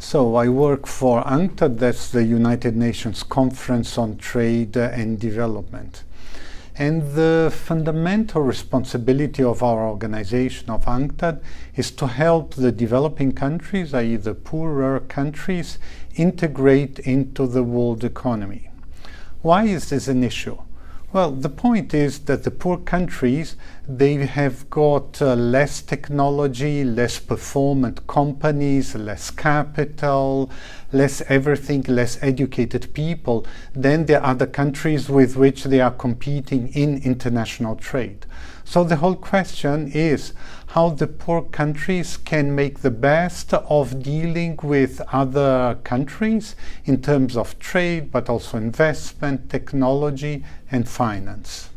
So I work for UNCTAD, that's the United Nations Conference on Trade and Development. And the fundamental responsibility of our organization, of UNCTAD, is to help the developing countries, i.e. the poorer countries, integrate into the world economy. Why is this an issue? Well, the point is that the poor countries, they have got less technology, less performant companies, less capital, less everything, less educated people than the other countries with which they are competing in international trade. So the whole question is how the poor countries can make the best of dealing with other countries in terms of trade, but also investment, technology, and finance.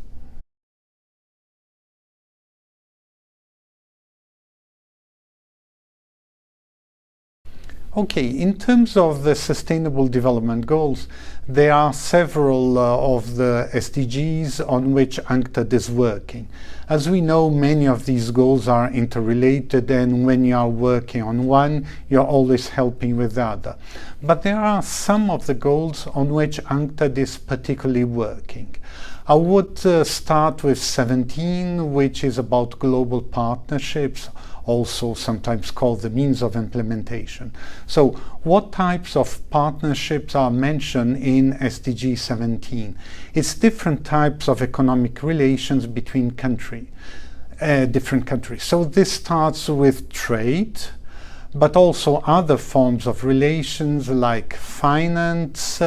Okay, in terms of the Sustainable Development Goals, there are several of the SDGs on which UNCTAD is working. As we know, many of these goals are interrelated, and when you are working on one, you're always helping with the other. But there are some of the goals on which UNCTAD is particularly working. I would start with 17, which is about global partnerships, also sometimes called the means of implementation. So what types of partnerships are mentioned in SDG 17? It's different types of economic relations between different countries. So this starts with trade, but also other forms of relations like finance,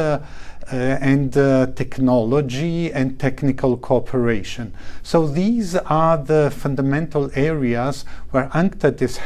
and technology and technical cooperation. So these are the fundamental areas where UNCTAD is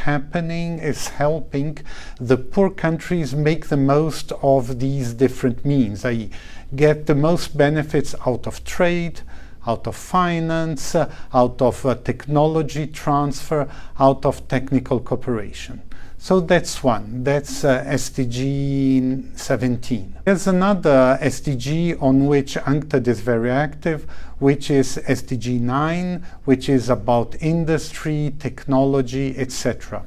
helping the poor countries make the most of these different means, i.e. get the most benefits out of trade, out of finance, out of technology transfer, out of technical cooperation. So that's one, that's SDG 17. There's another SDG on which UNCTAD is very active, which is SDG 9, which is about industry, technology, etc.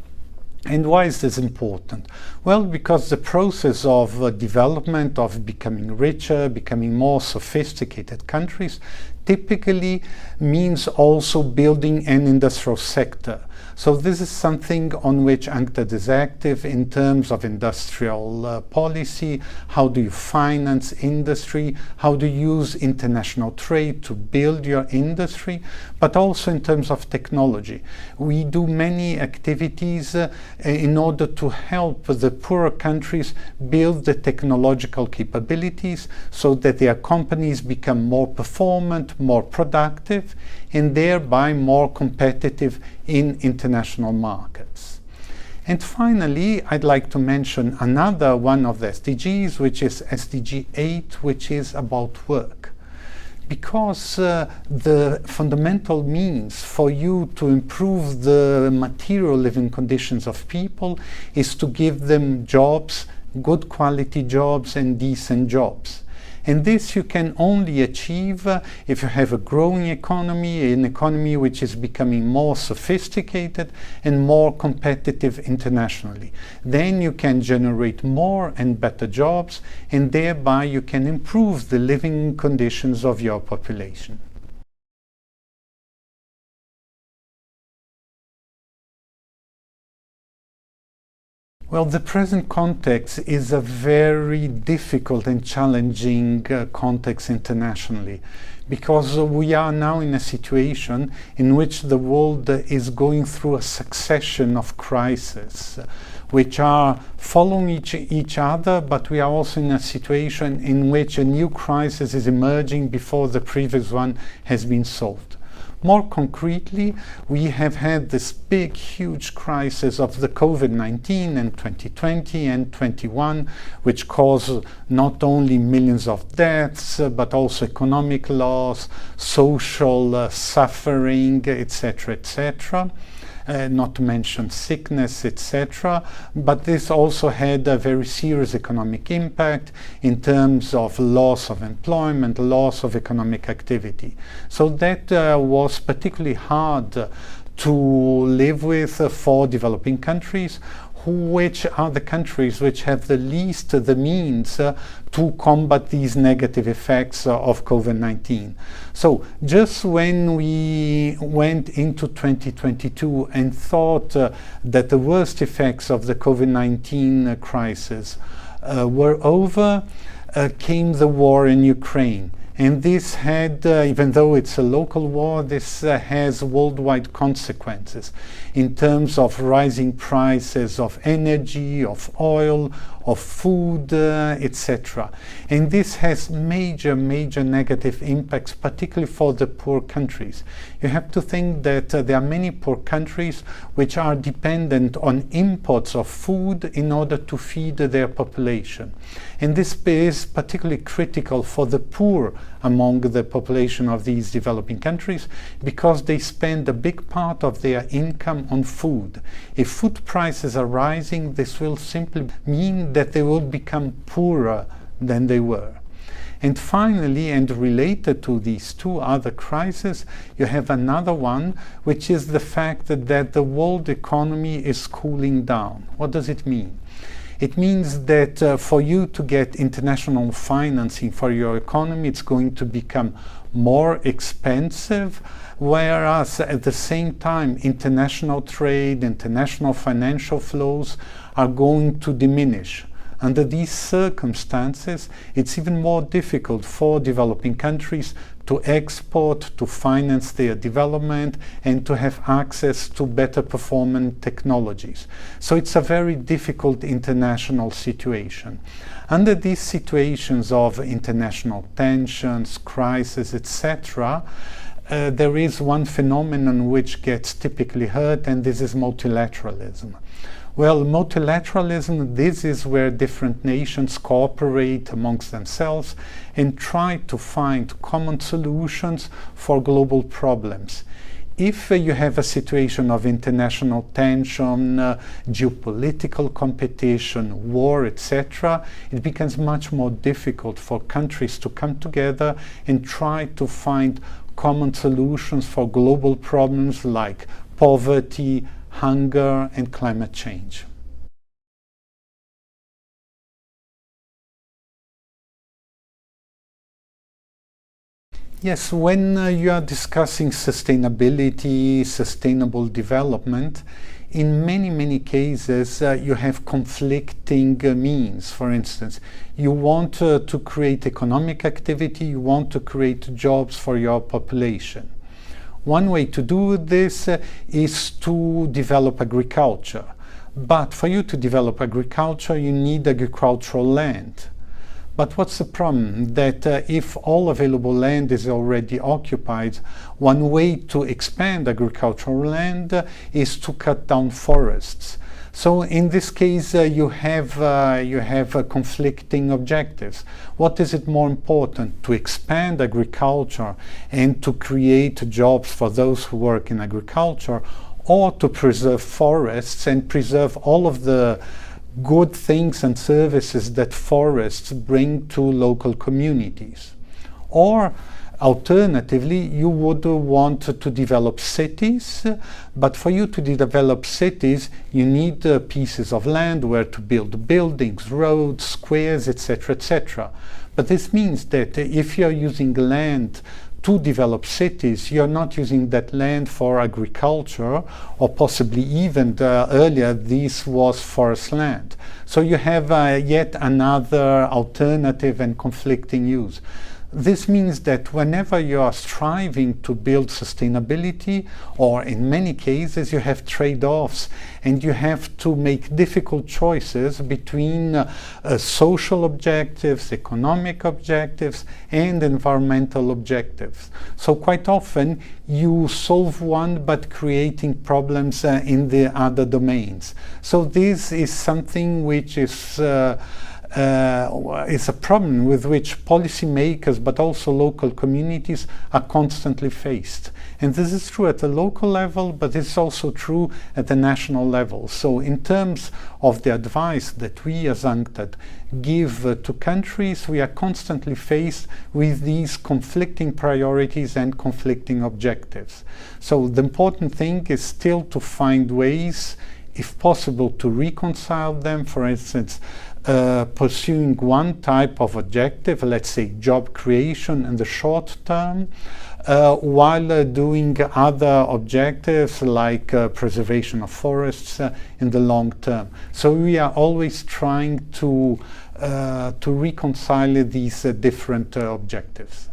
And why is this important? Well, because the process of development, of becoming richer, becoming more sophisticated countries, typically means also building an industrial sector. So this is something on which UNCTAD is active in terms of industrial policy. How do you finance industry? How do you use international trade to build your industry? But also in terms of technology. We do many activities in order to help the poorer countries build the technological capabilities so that their companies become more performant, more productive, and thereby more competitive in international markets. And finally, I'd like to mention another one of the SDGs, which is SDG 8, which is about work. Because the fundamental means for you to improve the material living conditions of people is to give them jobs, good quality jobs and decent jobs. And this you can only achieve if you have a growing economy, an economy which is becoming more sophisticated and more competitive internationally. Then you can generate more and better jobs, and thereby you can improve the living conditions of your population. Well, the present context is a very difficult and challenging context internationally, because we are now in a situation in which the world is going through a succession of crises, which are following each other, but we are also in a situation in which a new crisis is emerging before the previous one has been solved. More concretely, we have had this big, huge crisis of the COVID-19 in 2020 and 21, which caused not only millions of deaths, but also economic loss, social suffering, etc., etc. Not to mention sickness, etc. But this also had a very serious economic impact in terms of loss of employment, loss of economic activity. So that was particularly hard to live with for developing countries which are the countries which have the least the means to combat these negative effects of COVID-19. So just when we went into 2022 and thought that the worst effects of the COVID-19 crisis were over, came the war in Ukraine. And this had, even though it's a local war, this has worldwide consequences in terms of rising prices of energy, of oil, of food, etc. And this has major negative impacts, particularly for the poor countries. You have to think that there are many poor countries which are dependent on imports of food in order to feed their population. And this is particularly critical for the poor among the population of these developing countries, because they spend a big part of their income on food. If food prices are rising, this will simply mean that they will become poorer than they were. And finally, and related to these two other crises, you have another one, which is the fact that the world economy is cooling down. What does it mean? It means that for you to get international financing for your economy, it's going to become more expensive, whereas at the same time, international trade, international financial flows are going to diminish. Under these circumstances, it's even more difficult for developing countries to export, to finance their development, and to have access to better performing technologies. So it's a very difficult international situation. Under these situations of international tensions, crises, etc., there is one phenomenon which gets typically heard, and this is multilateralism. Well, multilateralism, this is where different nations cooperate amongst themselves and try to find common solutions for global problems. If you have a situation of international tension, geopolitical competition, war, etc., it becomes much more difficult for countries to come together and try to find common solutions for global problems like poverty, hunger, and climate change. Yes, when you are discussing sustainability, sustainable development, in many cases you have conflicting means. For instance, you want to create economic activity, you want to create jobs for your population. One way to do this is to develop agriculture. But for you to develop agriculture, you need agricultural land. But what's the problem? That if all available land is already occupied, one way to expand agricultural land is to cut down forests. So in this case, you have conflicting objectives. What is it more important, to expand agriculture and to create jobs for those who work in agriculture, or to preserve forests and preserve all of the good things and services that forests bring to local communities? Or alternatively, you would want to develop cities, but for you to develop cities, you need pieces of land where to build buildings, roads, squares, etc., etc. But this means that if you're using land to develop cities, you're not using that land for agriculture, or possibly even earlier this was forest land. So you have yet another alternative and conflicting use. This means that whenever you are striving to build sustainability, or in many cases you have trade-offs, and you have to make difficult choices between social objectives, economic objectives, and environmental objectives. So quite often you solve one but creating problems in the other domains. So this is something which is a problem with which policymakers but also local communities are constantly faced. And this is true at the local level, but it's also true at the national level. So in terms of the advice that we as UNCTAD give to countries, we are constantly faced with these conflicting priorities and conflicting objectives. So the important thing is still to find ways if possible, to reconcile them. For instance, pursuing one type of objective, let's say job creation in the short term, while doing other objectives like preservation of forests in the long term. So we are always trying to reconcile these different objectives.